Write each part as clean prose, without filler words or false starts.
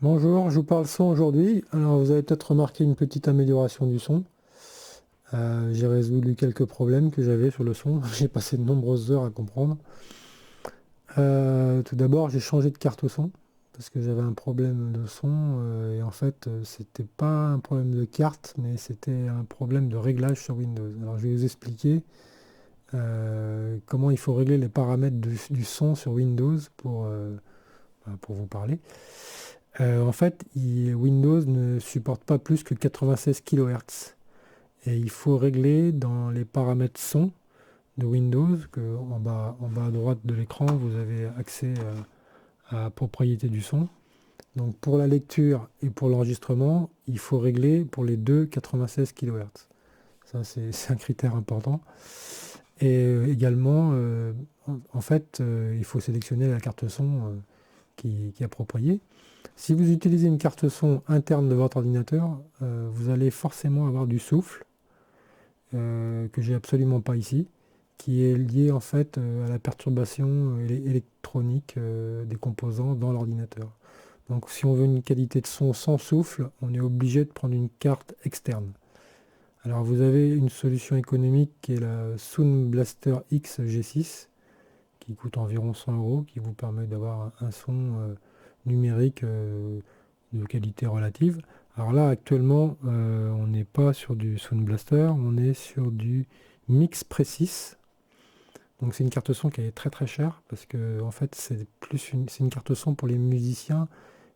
Bonjour, je vous parle son aujourd'hui. Alors vous avez peut-être remarqué une petite amélioration du son. J'ai résolu quelques problèmes que j'avais sur le son. J'ai passé de nombreuses heures à comprendre. Tout d'abord, j'ai changé de carte son parce que j'avais un problème de son et en fait, c'était pas un problème de carte, mais c'était un problème de réglage sur Windows. Alors je vais vous expliquer comment il faut régler les paramètres du son sur Windows pour vous parler. En fait, Windows ne supporte pas plus que 96 kHz. Et il faut régler dans les paramètres son de Windows, que en bas à droite de l'écran, vous avez accès à propriété du son. Donc pour la lecture et pour l'enregistrement, il faut régler pour les deux 96 kHz. Ça, c'est un critère important. Et également, en fait, il faut sélectionner la carte son qui est appropriée. Si vous utilisez une carte son interne de votre ordinateur, vous allez forcément avoir du souffle, que j'ai absolument pas ici, qui est lié en fait à la perturbation électronique des composants dans l'ordinateur. Donc si on veut une qualité de son sans souffle, on est obligé de prendre une carte externe. Alors vous avez une solution économique qui est la Sound Blaster X G6, qui coûte environ 100 euros, qui vous permet d'avoir un son numérique de qualité relative. Alors là, actuellement, on n'est pas sur du Sound Blaster, on est sur du Mix Precis. Donc c'est une carte son qui est très très chère, parce que en fait, c'est une carte son pour les musiciens,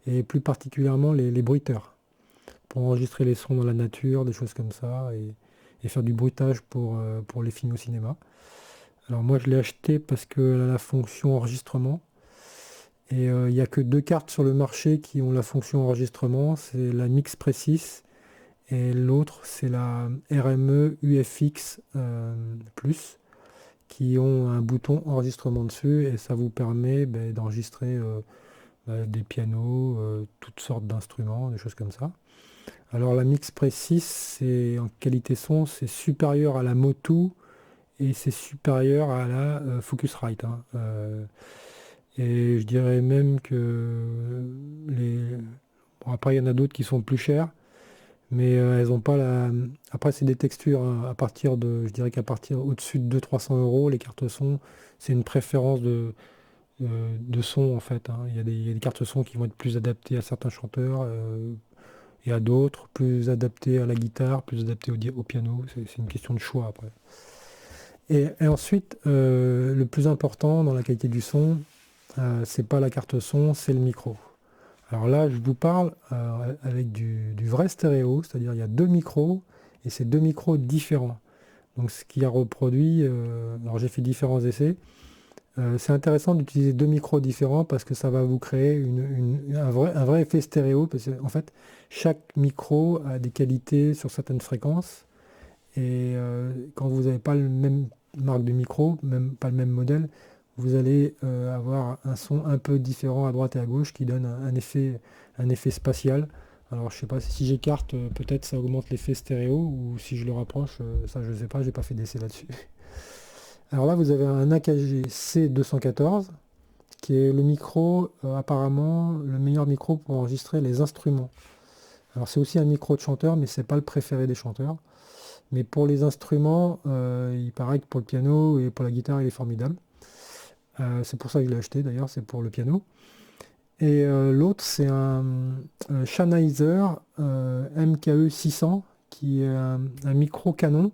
et plus particulièrement les bruiteurs, pour enregistrer les sons dans la nature, des choses comme ça, et faire du bruitage pour les films au cinéma. Alors moi, je l'ai acheté parce qu'elle a la fonction enregistrement. Et il n'y a que deux cartes sur le marché qui ont la fonction enregistrement, c'est la Mix Precis et l'autre c'est la RME UFX Plus, qui ont un bouton enregistrement dessus et ça vous permet d'enregistrer des pianos, toutes sortes d'instruments, des choses comme ça. Alors la Mix Precis, c'est en qualité son, c'est supérieur à la Motu et c'est supérieur à la Focusrite, hein. Et je dirais même que bon, après, il y en a d'autres qui sont plus chères, mais elles ont pas la. Après, c'est des textures, hein. À partir de. Je dirais qu'à partir au-dessus de 200-300 euros, les cartes son, c'est une préférence de son en fait, hein. Il y a des cartes son qui vont être plus adaptées à certains chanteurs et à d'autres, plus adaptées à la guitare, plus adaptées au piano. C'est une question de choix après. Et ensuite, le plus important dans la qualité du son, c'est pas la carte son, c'est le micro. Alors là, je vous parle avec du vrai stéréo, c'est-à-dire il y a deux micros, et c'est deux micros différents. Donc ce qui a reproduit, alors j'ai fait différents essais, c'est intéressant d'utiliser deux micros différents parce que ça va vous créer un vrai effet stéréo, parce qu'en fait, chaque micro a des qualités sur certaines fréquences, et quand vous n'avez pas le même marque de micro, même pas le même modèle, vous allez avoir un son un peu différent à droite et à gauche qui donne un effet spatial. Alors je sais pas si j'écarte, peut-être ça augmente l'effet stéréo, ou si je le rapproche, ça je sais pas, j'ai pas fait d'essai là-dessus. Alors là vous avez un AKG C214 qui est le micro, apparemment le meilleur micro pour enregistrer les instruments. Alors c'est aussi un micro de chanteur, mais c'est pas le préféré des chanteurs. Mais pour les instruments, il paraît que pour le piano et pour la guitare, il est formidable. C'est pour ça que je l'ai acheté d'ailleurs, c'est pour le piano. Et l'autre, c'est un Sennheiser MKE 600, qui est un micro canon.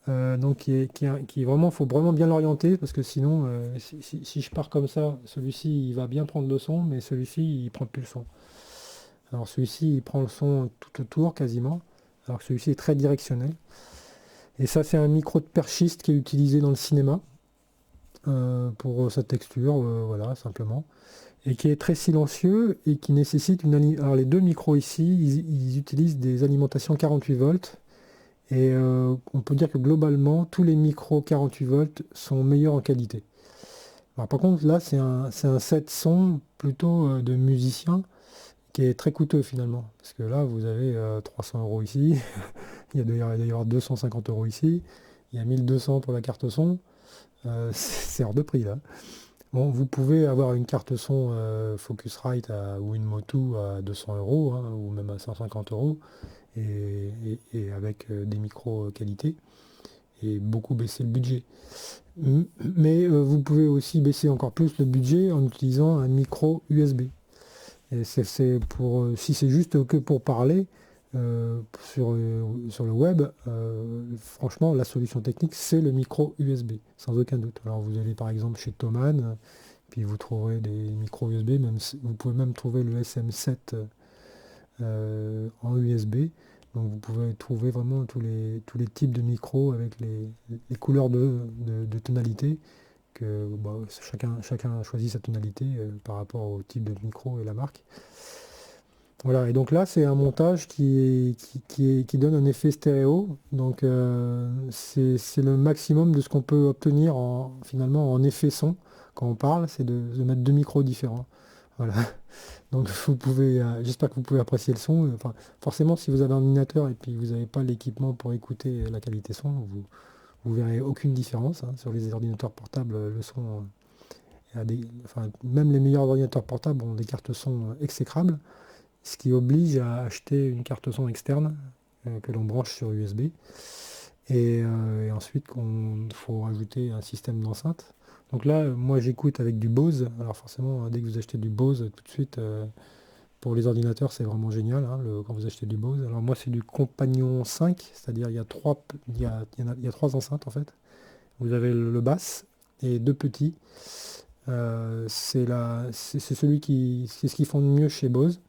Donc qui est vraiment, faut vraiment bien l'orienter, parce que sinon, si je pars comme ça, celui-ci il va bien prendre le son, mais celui-ci il prend plus le son. Alors celui-ci il prend le son tout autour quasiment, alors que celui-ci est très directionnel. Et ça, c'est un micro de perchiste qui est utilisé dans le cinéma pour sa texture, voilà, simplement. Et qui est très silencieux et qui nécessite Alors, les deux micros ici, ils utilisent des alimentations 48 volts. Et on peut dire que globalement, tous les micros 48 volts sont meilleurs en qualité. Alors, par contre, là, c'est un set son plutôt de musicien qui est très coûteux finalement. Parce que là, vous avez 300 euros ici. Il doit y avoir 250 euros ici. Il y a 1200 pour la carte son. C'est hors de prix là. Bon, vous pouvez avoir une carte son Focusrite ou une Motu à 200 € hein, ou même à 150 € et avec des micros qualité et beaucoup baisser le budget. Mais vous pouvez aussi baisser encore plus le budget en utilisant un micro USB. Et c'est pour, si c'est juste que pour parler sur le web, franchement, la solution technique, c'est le micro USB, sans aucun doute. Alors vous allez par exemple chez Thomann, puis vous trouverez des micros USB, vous pouvez même trouver le SM7 en USB. Donc vous pouvez trouver vraiment tous les types de micros avec les couleurs de tonalité que bah, chacun choisit sa tonalité par rapport au type de micro et la marque. Voilà, et donc là c'est un montage qui donne un effet stéréo. Donc c'est le maximum de ce qu'on peut obtenir finalement en effet son quand on parle, c'est de mettre deux micros différents. Voilà. Donc vous pouvez, j'espère que vous pouvez apprécier le son. Enfin, forcément, si vous avez un ordinateur et puis vous n'avez pas l'équipement pour écouter la qualité son, vous verrez aucune différence, hein. Sur les ordinateurs portables, le son, enfin, même les meilleurs ordinateurs portables ont des cartes son exécrables, ce qui oblige à acheter une carte son externe que l'on branche sur USB. Et ensuite, il faut rajouter un système d'enceinte. Donc là, moi j'écoute avec du Bose. Alors forcément, dès que vous achetez du Bose, tout de suite, pour les ordinateurs, c'est vraiment génial hein, quand vous achetez du Bose. Alors moi, c'est du Compagnon 5, c'est-à-dire il y a trois enceintes en fait. Vous avez le basse et deux petits. C'est c'est ce qu'ils font de mieux chez Bose.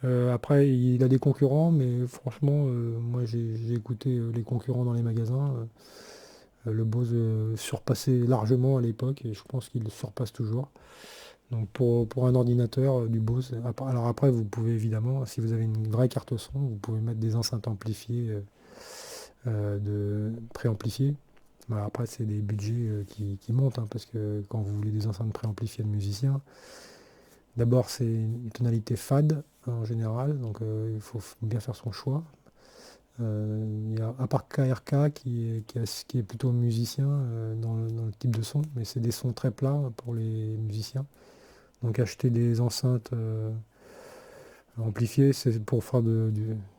Après, il a des concurrents, mais franchement, moi j'ai écouté les concurrents dans les magasins. Le Bose surpassait largement à l'époque et je pense qu'il le surpasse toujours. Donc pour un ordinateur, du Bose. Alors après, vous pouvez évidemment, si vous avez une vraie carte son, vous pouvez mettre des enceintes amplifiées, préamplifiées. Voilà, après, c'est des budgets qui montent, hein, parce que quand vous voulez des enceintes préamplifiées de musiciens, d'abord c'est une tonalité fade en général, donc il faut bien faire son choix. Il y a à part KRK qui est plutôt musicien dans le type de son, mais c'est des sons très plats pour les musiciens. Donc acheter des enceintes amplifiées, c'est pour faire de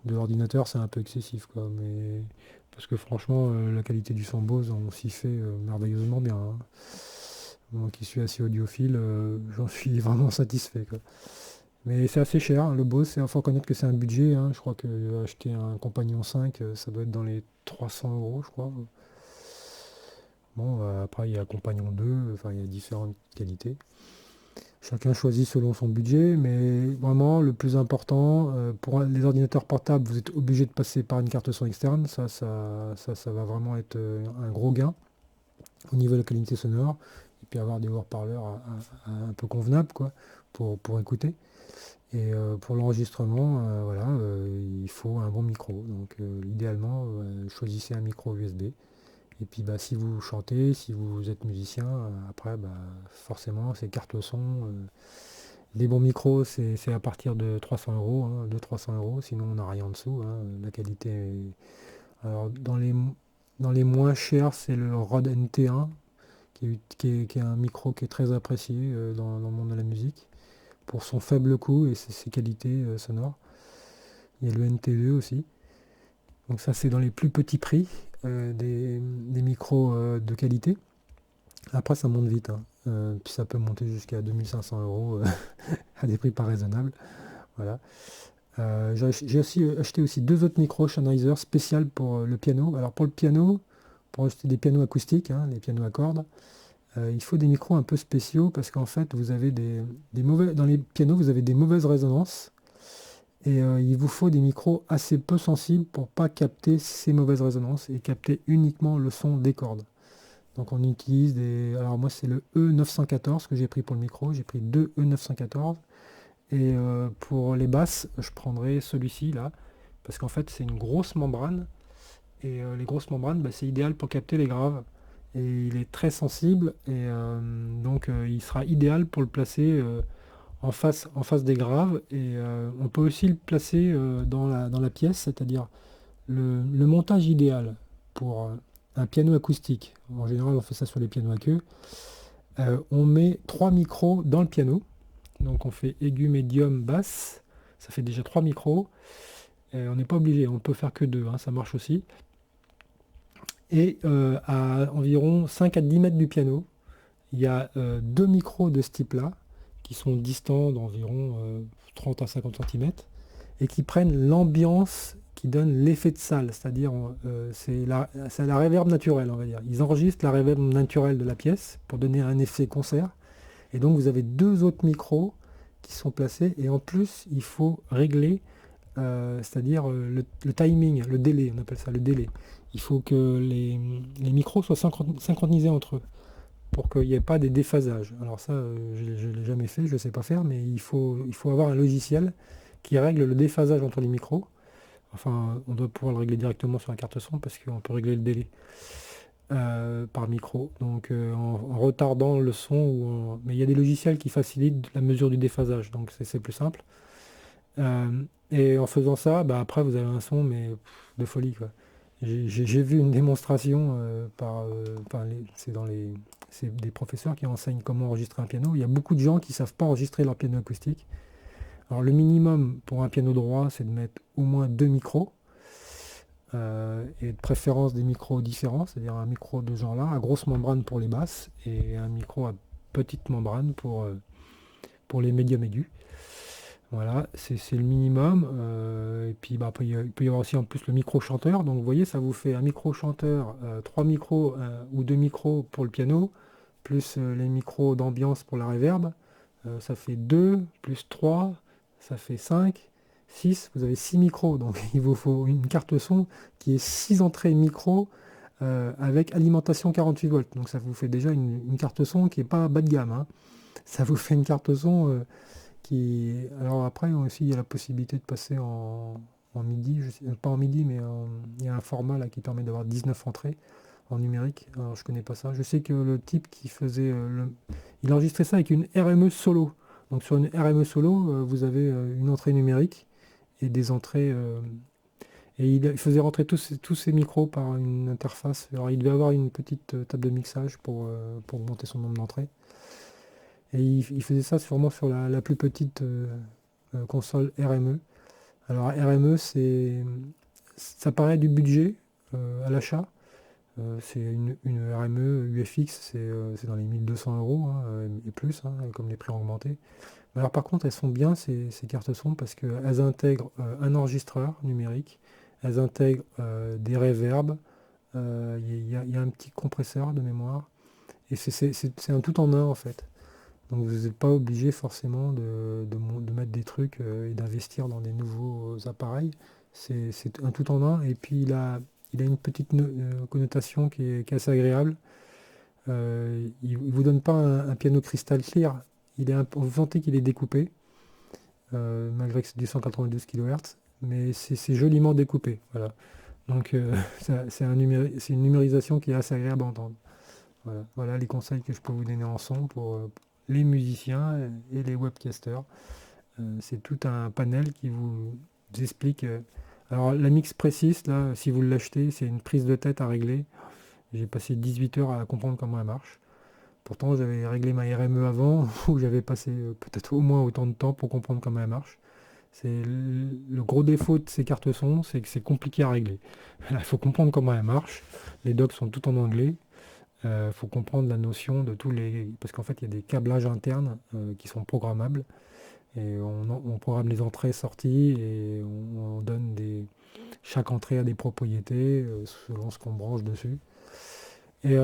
l'ordinateur, c'est un peu excessif, quoi. Mais parce que franchement, la qualité du son Bose, on s'y fait merveilleusement bien, hein. Moi qui suis assez audiophile, j'en suis vraiment satisfait, quoi. Mais c'est assez cher, hein, le Bose, il faut reconnaître que c'est un budget, hein. Je crois que acheter un Compagnon 5, ça doit être dans les 300 € je crois. Bon, après il y a Compagnon 2, enfin il y a différentes qualités. Chacun choisit selon son budget, mais vraiment le plus important, pour les ordinateurs portables, vous êtes obligé de passer par une carte son externe. Ça va vraiment être un gros gain au niveau de la qualité sonore. Et puis avoir des haut-parleurs un peu convenables, quoi, pour écouter. Et pour l'enregistrement, voilà, il faut un bon micro. Donc idéalement, choisissez un micro USB. Et puis bah, si vous chantez, si vous êtes musicien, après bah, forcément c'est carte son. Les bons micros, c'est à partir de 300 €, hein, 200-300 €, sinon on n'a rien en dessous, hein. La qualité Alors dans les moins chers, c'est le Rode NT1, qui est un micro qui est très apprécié dans le monde de la musique, pour son faible coût et ses qualités sonores. Il y a le NT2 aussi. Donc ça c'est dans les plus petits prix des micros de qualité. Après ça monte vite, hein. Puis ça peut monter jusqu'à 2500 € à des prix pas raisonnables. Voilà. J'ai aussi acheté aussi deux autres micros Sennheiser spécial pour le piano. Alors pour le piano, pour acheter des pianos acoustiques, hein, des pianos à cordes, il faut des micros un peu spéciaux parce qu'en fait vous avez dans les pianos vous avez des mauvaises résonances et il vous faut des micros assez peu sensibles pour pas capter ces mauvaises résonances et capter uniquement le son des cordes. Donc on utilise Alors moi c'est le E914 que j'ai pris pour le micro, j'ai pris deux E914. Et pour les basses, je prendrai celui-ci là, parce qu'en fait c'est une grosse membrane, et les grosses membranes, bah, c'est idéal pour capter les graves. Et il est très sensible, et donc il sera idéal pour le placer en face des graves, et on peut aussi le placer dans la pièce, c'est-à-dire le montage idéal pour un piano acoustique. En général, on fait ça sur les pianos à queue. On met 3 micros dans le piano. Donc on fait aigu, médium, basse. Ça fait déjà 3 micros. On n'est pas obligé, on peut faire que 2, hein, ça marche aussi. Et à environ 5 à 10 mètres du piano, il y a 2 micros de ce type-là, qui sont distants d'environ 30 à 50 cm, et qui prennent l'ambiance qui donne l'effet de salle, c'est-à-dire c'est la reverb naturelle, on va dire. Ils enregistrent la reverb naturelle de la pièce pour donner un effet concert. Et donc vous avez 2 autres micros qui sont placés, et en plus il faut régler, c'est-à-dire le timing, le délai, on appelle ça le délai. Il faut que les micros soient synchronisés entre eux pour qu'il n'y ait pas des déphasages. Alors ça, je ne l'ai jamais fait, je ne sais pas faire, mais il faut avoir un logiciel qui règle le déphasage entre les micros. Enfin, on doit pouvoir le régler directement sur la carte son parce qu'on peut régler le délai par micro. Donc en retardant le son, mais il y a des logiciels qui facilitent la mesure du déphasage, donc c'est plus simple. Et en faisant ça, bah, après vous avez un son mais de folie, quoi. J'ai vu une démonstration c'est des professeurs qui enseignent comment enregistrer un piano. Il y a beaucoup de gens qui ne savent pas enregistrer leur piano acoustique. Alors le minimum pour un piano droit, c'est de mettre au moins 2 micros, et de préférence des micros différents, c'est-à-dire un micro de genre là, à grosse membrane pour les basses, et un micro à petite membrane pour les médiums aigus. Voilà, c'est le minimum. Et puis bah, il peut y avoir aussi en plus le micro chanteur. Donc vous voyez, ça vous fait un micro chanteur, 3 micros ou 2 micros pour le piano, plus les micros d'ambiance pour la reverb. Ça fait 2 plus 3, ça fait 5, 6. Vous avez 6 micros. Donc il vous faut une carte son qui est 6 entrées micro avec alimentation 48 volts. Donc ça vous fait déjà une carte son qui n'est pas bas de gamme, hein. Ça vous fait une carte son alors après aussi il y a la possibilité de passer en MIDI, pas en MIDI mais il y a un format là qui permet d'avoir 19 entrées en numérique. Alors je connais pas ça. Je sais que le type qui faisait il enregistrait ça avec une RME solo. Donc sur une RME solo, vous avez une entrée numérique et des entrées et il faisait rentrer tous ces micros par une interface. Alors il devait avoir une petite table de mixage pour monter son nombre d'entrées. Et il faisait ça sûrement sur la plus petite console RME. Alors RME, ça paraît du budget à l'achat. C'est une RME UFX, c'est dans les 1200 euros, hein, et plus, hein, comme les prix ont augmenté. Mais alors par contre, elles sont bien ces cartes son parce qu'elles intègrent un enregistreur numérique, elles intègrent des reverbs, il y a un petit compresseur de mémoire, et c'est un tout en un en fait. Donc vous n'êtes pas obligé forcément de mettre des trucs et d'investir dans des nouveaux appareils. C'est un tout en un. Et puis il a une petite connotation qui est assez agréable. Il ne vous donne pas un piano cristal clear. Vous sentez qu'il est découpé, malgré que c'est du 192 kHz, mais c'est joliment découpé. Voilà. Donc c'est une numérisation qui est assez agréable à entendre. Voilà les conseils que je peux vous donner en son pour les musiciens et les webcasters. C'est tout un panel qui vous explique. Alors la mix précise, là, si vous l'achetez, c'est une prise de tête à régler. J'ai passé 18 heures à comprendre comment elle marche. Pourtant, j'avais réglé ma RME avant, où j'avais passé peut-être au moins autant de temps pour comprendre comment elle marche. C'est le gros défaut de ces cartes son, c'est que c'est compliqué à régler. Il faut comprendre comment elle marche. Les docs sont tout en anglais. Faut comprendre la notion de tous les... Parce qu'en fait, il y a des câblages internes qui sont programmables. Et on programme les entrées, sorties, et on donne chaque entrée a des propriétés selon ce qu'on branche dessus. Et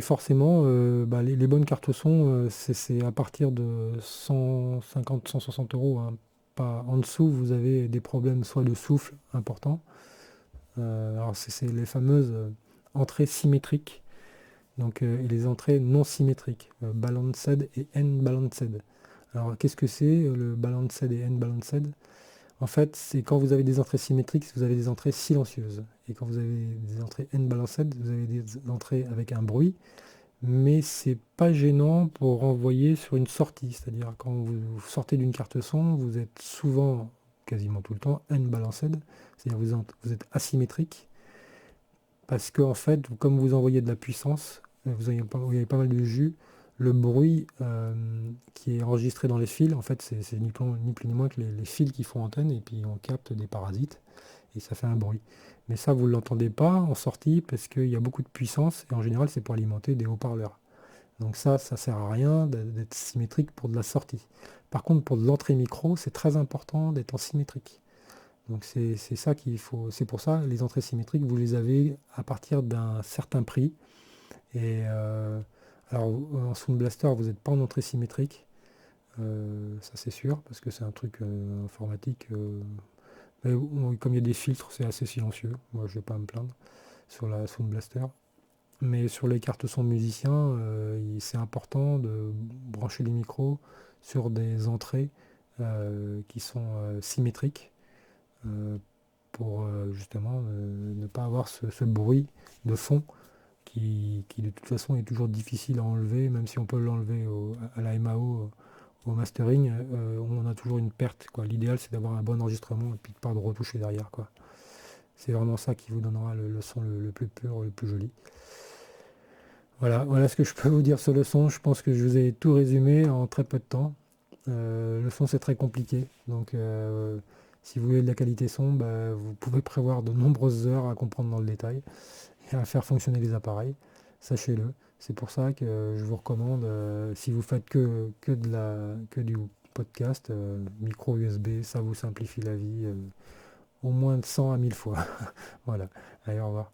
forcément, bah, les bonnes cartes son, c'est à partir de 150, 160 euros, hein. Pas, en dessous, vous avez des problèmes soit de souffle importants. Alors c'est les fameuses entrées symétriques, donc, et les entrées non symétriques, balanced et unbalanced. Alors qu'est-ce que c'est le balanced et unbalanced? En fait, c'est quand vous avez des entrées symétriques, vous avez des entrées silencieuses. Et quand vous avez des entrées unbalanced, vous avez des entrées avec un bruit, mais c'est pas gênant pour renvoyer sur une sortie. C'est-à-dire quand vous sortez d'une carte son, vous êtes souvent, quasiment tout le temps, unbalanced, c'est-à-dire vous êtes asymétrique, parce que en fait, comme vous envoyez de la puissance, vous avez pas mal de jus, le bruit qui est enregistré dans les fils, en fait, c'est ni plus ni moins que les fils qui font antenne, et puis on capte des parasites, et ça fait un bruit. Mais ça, vous ne l'entendez pas en sortie, parce qu'il y a beaucoup de puissance, et en général, c'est pour alimenter des haut-parleurs. Donc ça sert à rien d'être symétrique pour de la sortie. Par contre, pour de l'entrée micro, c'est très important d'être en symétrique. Donc c'est ça qu'il faut. C'est pour ça, les entrées symétriques, vous les avez à partir d'un certain prix. Et alors en Sound Blaster, vous n'êtes pas en entrée symétrique. Ça c'est sûr, parce que c'est un truc informatique. Mais comme il y a des filtres, c'est assez silencieux. Moi, je vais pas me plaindre sur la Sound Blaster. Mais sur les cartes son musiciens, c'est important de brancher les micros sur des entrées qui sont symétriques euh, pour justement ne pas avoir ce bruit de fond qui de toute façon est toujours difficile à enlever, même si on peut l'enlever à la MAO, au mastering, on a toujours une perte, quoi. L'idéal c'est d'avoir un bon enregistrement et puis de pas de retoucher derrière, quoi. C'est vraiment ça qui vous donnera le son le plus pur, le plus joli. Voilà ce que je peux vous dire sur le son. Je pense que je vous ai tout résumé en très peu de temps. Le son c'est très compliqué, donc si vous voulez de la qualité son, bah, vous pouvez prévoir de nombreuses heures à comprendre dans le détail et à faire fonctionner les appareils, sachez-le. C'est pour ça que je vous recommande, si vous faites que du podcast, micro USB, ça vous simplifie la vie au moins de 100 à 1000 fois. Voilà, allez, au revoir.